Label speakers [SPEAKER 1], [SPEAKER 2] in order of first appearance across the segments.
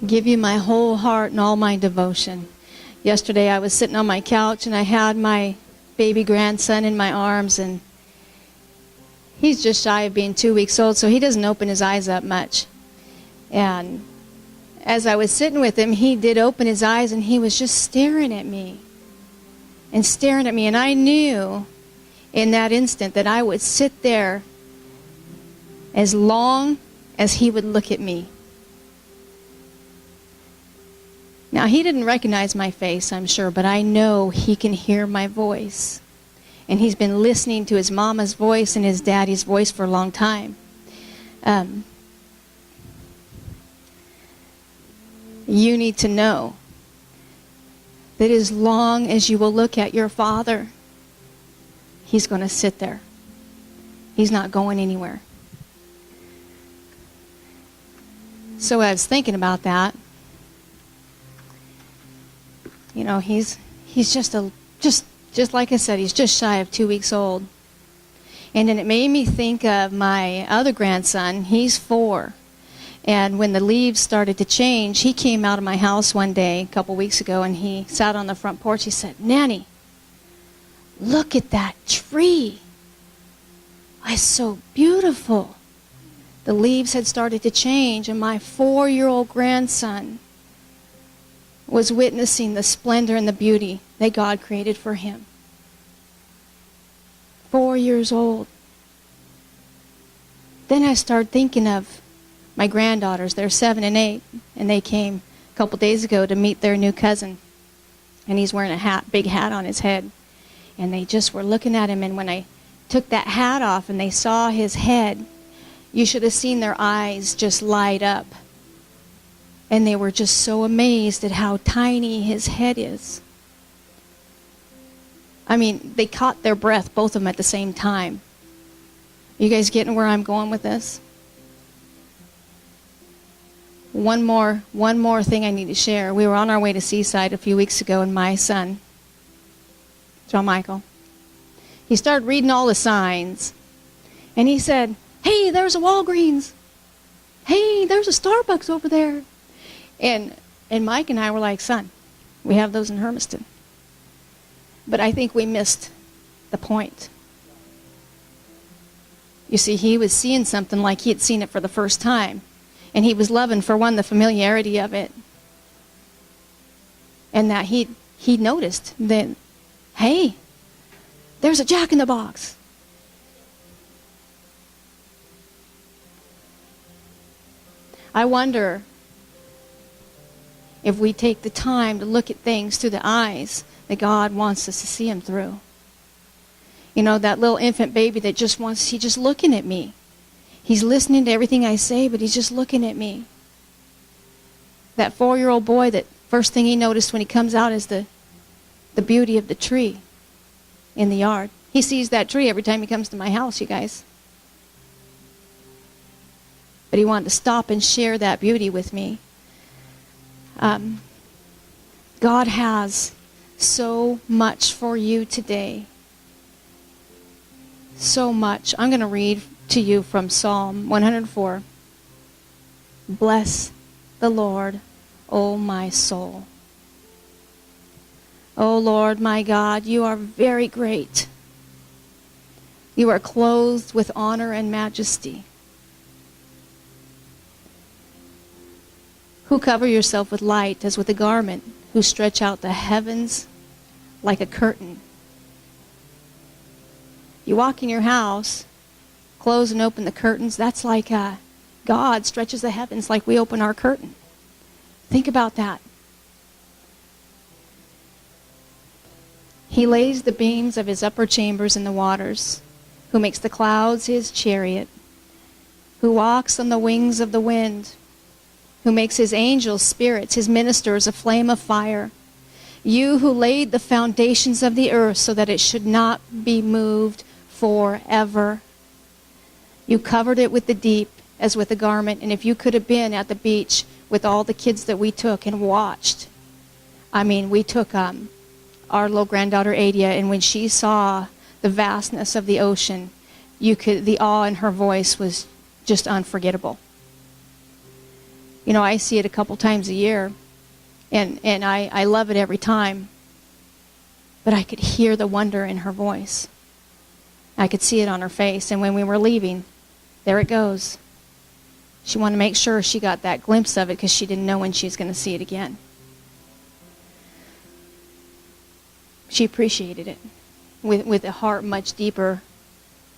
[SPEAKER 1] Give you my whole heart and all my devotion. Yesterday I was sitting on my couch and I had my baby grandson in my arms, and he's just shy of being 2 weeks old, so he doesn't open his eyes up much. And as I was sitting with him, he did open his eyes and he was just staring at me. And staring at me. And I knew in that instant that I would sit there as long as he would look at me. Now, he didn't recognize my face, I'm sure, but I know he can hear my voice. And he's been listening to his mama's voice and his daddy's voice for a long time. You need to know that as long as you will look at your father, he's going to sit there. He's not going anywhere. So I was thinking about that. You know, he's just like I said, he's just shy of 2 weeks old. And then it made me think of my other grandson. He's 4. And when the leaves started to change, he came out of my house one day, a couple weeks ago, and he sat on the front porch. He said, "Nanny, look at that tree. It's so beautiful." The leaves had started to change, and my 4-year-old grandson was witnessing the splendor and the beauty that God created for him. 4 years old. Then I started thinking of my granddaughters. They're 7 and 8, and they came a couple days ago to meet their new cousin. And he's wearing a hat, big hat on his head. And they just were looking at him, and when I took that hat off and they saw his head, you should have seen their eyes just light up. And they were just so amazed at how tiny his head is. I mean, they caught their breath, both of them at the same time. You guys getting where I'm going with this? One more thing I need to share. We were on our way to Seaside a few weeks ago, and my son, John Michael, he started reading all the signs. And he said, "Hey, there's a Walgreens. Hey, there's a Starbucks over there." And Mike and I were like, "Son, we have those in Hermiston." But I think we missed the point. You see, he was seeing something like he had seen it for the first time. And he was loving, for one, the familiarity of it. And that he noticed that, hey, there's a Jack in the Box. I wonder if we take the time to look at things through the eyes that God wants us to see them through. You know, that little infant baby that he's just looking at me. He's listening to everything I say, but he's just looking at me. That 4-year-old boy, that first thing he noticed when he comes out is the beauty of the tree in the yard. He sees that tree every time he comes to my house, you guys. But he wanted to stop and share that beauty with me. God has so much for you today. So much. I'm going to read to you from Psalm 104. Bless the Lord, O my soul. O Lord, my God, you are very great. You are clothed with honor and majesty. Who cover yourself with light as with a garment, who stretch out the heavens like a curtain. You walk in your house, close and open the curtains. That's like God stretches the heavens like we open our curtain. Think about that. He lays the beams of his upper chambers in the waters, who makes the clouds his chariot, who walks on the wings of the wind, who makes his angels spirits, his ministers a flame of fire. You who laid the foundations of the earth so that it should not be moved forever. You covered it with the deep as with a garment. And if you could have been at the beach with all the kids that we took and watched. I mean, we took our little granddaughter Adia, and when she saw the vastness of the ocean, the awe in her voice was just unforgettable. You know, I see it a couple times a year, and I love it every time. But I could hear the wonder in her voice. I could see it on her face. And when we were leaving, there it goes. She wanted to make sure she got that glimpse of it because she didn't know when she was going to see it again. She appreciated it with a heart much deeper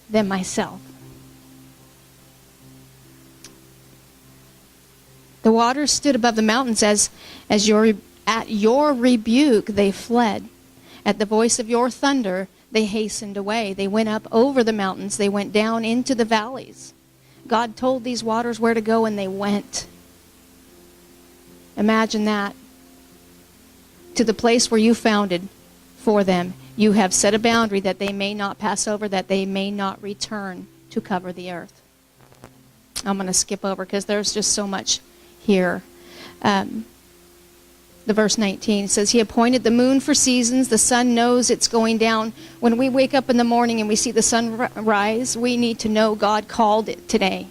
[SPEAKER 1] than myself. The waters stood above the mountains at your rebuke they fled. At the voice of your thunder they hastened away. They went up over the mountains. They went down into the valleys. God told these waters where to go, and they went. Imagine that. To the place where you founded for them, you have set a boundary that they may not pass over, that they may not return to cover the earth. I'm going to skip over because there's just so much here. The verse 19 says, He appointed the moon for seasons. The sun knows it's going down. When we wake up in the morning and we see the sun rise, we need to know God called it today.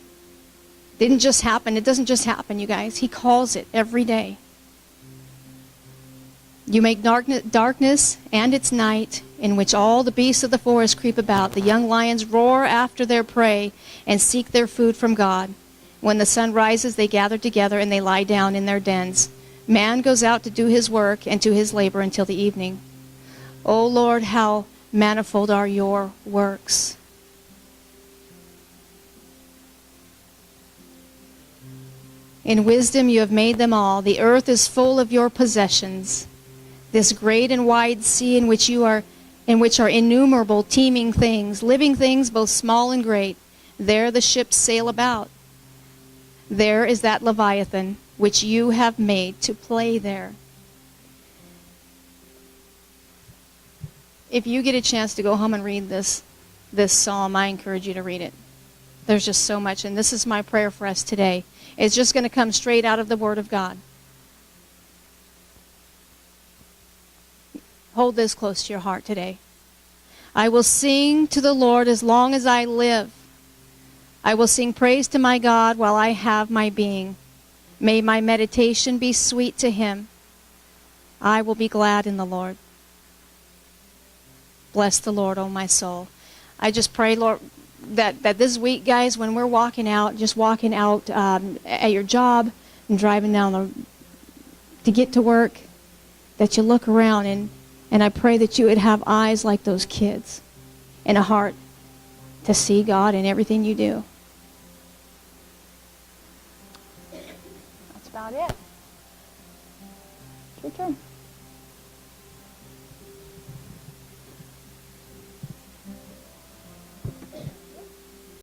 [SPEAKER 1] Didn't just happen. It doesn't just happen, you guys. He calls it every day. You make darkness and its night, in which all the beasts of the forest creep about. The young lions roar after their prey and seek their food from God. When the sun rises, they gather together and they lie down in their dens. Man goes out to do his work and to his labor until the evening. O Lord, how manifold are your works. In wisdom you have made them all. The earth is full of your possessions. This great and wide sea in which are innumerable teeming things, living things both small and great. There the ships sail about. There is that Leviathan which you have made to play there. If you get a chance to go home and read this psalm, I encourage you to read it. There's just so much, and this is my prayer for us today. It's just going to come straight out of the Word of God. Hold this close to your heart today. I will sing to the Lord as long as I live. I will sing praise to my God while I have my being. May my meditation be sweet to Him. I will be glad in the Lord. Bless the Lord, O my soul. I just pray, Lord, that this week, guys, when we're walking out at your job and driving down to get to work, that you look around and I pray that you would have eyes like those kids and a heart to see God in everything you do. That's about it. It's your turn.